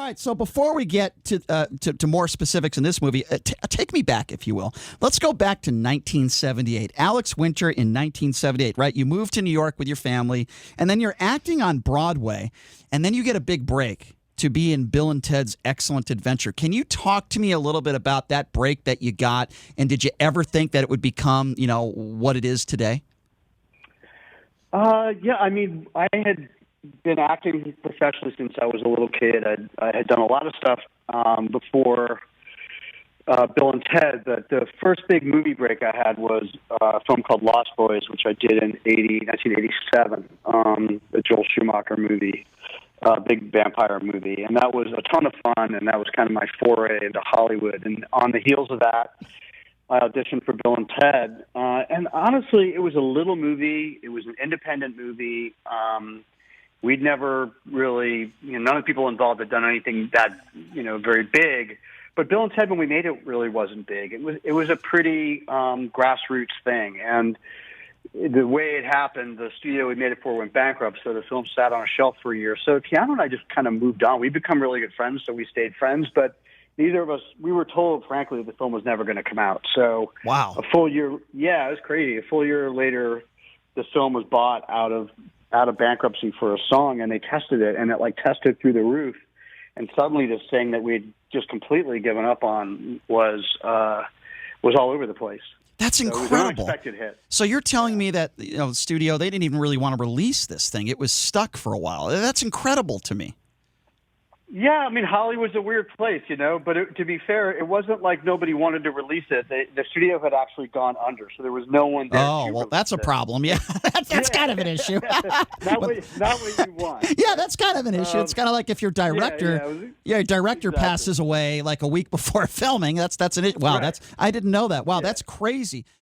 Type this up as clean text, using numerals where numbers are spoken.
right, so before we get to more specifics in this movie, take me back, if you will. Let's go back to 1978. Alex Winter in 1978, right? You moved to New York with your family, and then you're acting on Broadway, and then you get a big break to be in Bill and Ted's Excellent Adventure. Can you talk to me a little bit about that break that you got, and did you ever think that it would become, what it is today? Yeah, I mean, I had been acting professionally since I was a little kid. I had done a lot of stuff before Bill and Ted. The first big movie break I had was a film called Lost Boys, which I did in 1987, the Joel Schumacher movie, big vampire movie. And that was a ton of fun, and that was kind of my foray into Hollywood. And on the heels of that, I auditioned for Bill and Ted. And honestly, it was a little movie. It was an independent movie. We'd never really, none of the people involved had done anything that, very big. But Bill and Ted, when we made it, really wasn't big. It was a pretty grassroots thing. And the way it happened, the studio we made it for went bankrupt, so the film sat on a shelf for a year. So Keanu and I just kind of moved on. We've become really good friends, so we stayed friends. But neither of us, we were told, frankly, that the film was never going to come out. So wow, a full year, yeah, it was crazy. A full year later, the film was bought out of bankruptcy for a song, and they tested it, and it tested through the roof. And suddenly, this thing that we'd just completely given up on was all over the place. That's incredible. So it was an unexpected hit. So you're telling me that the studio, they didn't even really want to release this thing. It was stuck for a while. That's incredible to me. Yeah, I mean, Hollywood's a weird place, but to be fair, it wasn't like nobody wanted to release it. The studio had actually gone under, so there was no one there. Oh, well, that's a problem. Yeah, that's kind of an issue. not what you want. Yeah, that's kind of an issue. It's kind of like if your director, your director exactly. passes away like a week before filming. That's an issue. Wow, right. I didn't know that. Wow, that's crazy.